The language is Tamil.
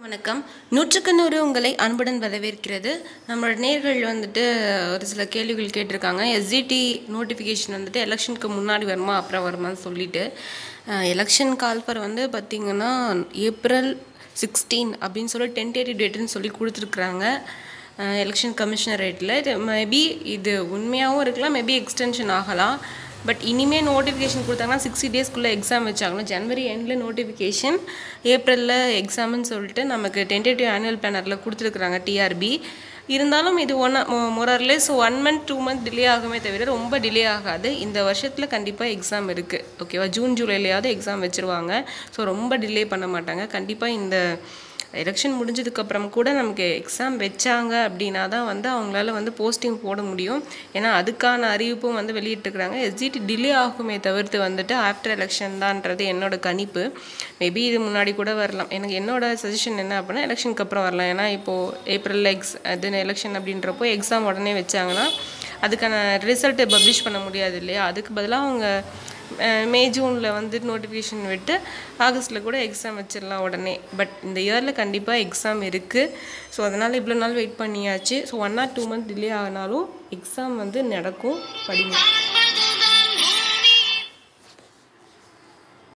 வணக்கம். 100க்கு 100 உங்களை அன்புடன் வரவேற்கிறது. நம்மளோட நேயர்கள் வந்துட்டு ஒரு சில கேள்விகள் கேட்டிருக்காங்க. எஸ்ஜிடி நோட்டிஃபிகேஷன் வந்துட்டு எலெக்ஷனுக்கு முன்னாடி வருமா அப்புறம் வருமான்னு சொல்லிட்டு. எலெக்ஷன் கால்ஃபர் வந்து பார்த்திங்கன்னா ஏப்ரல் 16 அப்படின்னு சொல்லி டென்டேட்டிவ் டேட்டுன்னு சொல்லி கொடுத்துருக்குறாங்க எலெக்ஷன் கமிஷனரேட்டில். இது மேபி இது உண்மையாகவும் இருக்கலாம், மேபி எக்ஸ்டென்ஷன் ஆகலாம். பட் இனிமேல் நோட்டிஃபிகேஷன் கொடுத்தாங்கன்னா 60 டேஸ்க்குள்ளே எக்ஸாம் வச்சாங்கன்னா ஜனவரி எண்டில் நோட்டிஃபிகேஷன், ஏப்ரலில் எக்ஸாம்னு சொல்லிட்டு நமக்கு டென்டேட்டிவ் ஆனுவல் பிளானரில் கொடுத்துருக்குறாங்க டிஆர்பி. இருந்தாலும் இது மொரர்லெஸ் 1 month 2 month டிலே ஆகுமே தவிர ரொம்ப டிலே ஆகாது. இந்த வருஷத்தில் கண்டிப்பாக எக்ஸாம் இருக்குது. ஓகேவா, ஜூன் ஜூலைலையாவது எக்ஸாம் வச்சுருவாங்க. ஸோ ரொம்ப டிலே பண்ண மாட்டாங்க. கண்டிப்பாக இந்த எலெக்ஷன் முடிஞ்சதுக்கப்புறம் கூட நமக்கு எக்ஸாம் வச்சாங்க அப்படின்னா தான் வந்து அவங்களால வந்து போஸ்டிங் போட முடியும். ஏன்னா அதுக்கான அறிவிப்பும் வந்து வெளியிட்டுருக்குறாங்க. எஸ்ஜிடி டிலே ஆகுமே தவிர்த்து வந்துட்டு ஆஃப்டர் எலெக்ஷன் தான்ன்றது என்னோட கணிப்பு. மேபி இது முன்னாடி கூட வரலாம். எனக்கு என்னோட சஜஷன் என்ன அப்படின்னா எலெக்ஷனுக்கு அப்புறம் வரலாம். ஏன்னா இப்போது ஏப்ரலில் அது எலெக்ஷன் அப்படின்றப்போ எக்ஸாம் உடனே வச்சாங்கன்னா அதுக்கான ரிசல்ட்டை பப்ளிஷ் பண்ண முடியாது இல்லையா. அதுக்கு பதிலாக அவங்க மே ஜூனில் வந்து நோட்டிஃபிகேஷன் விட்டு ஆகஸ்ட்டில் கூட எக்ஸாம் வச்சிடலாம் உடனே. பட் இந்த இயரில் கண்டிப்பாக எக்ஸாம் இருக்குது. ஸோ அதனால் இவ்வளோ நாள் வெயிட் பண்ணியாச்சு. ஸோ 1 or 2 month டிலே ஆனாலும் எக்ஸாம் வந்து நடக்கும். படிங்க.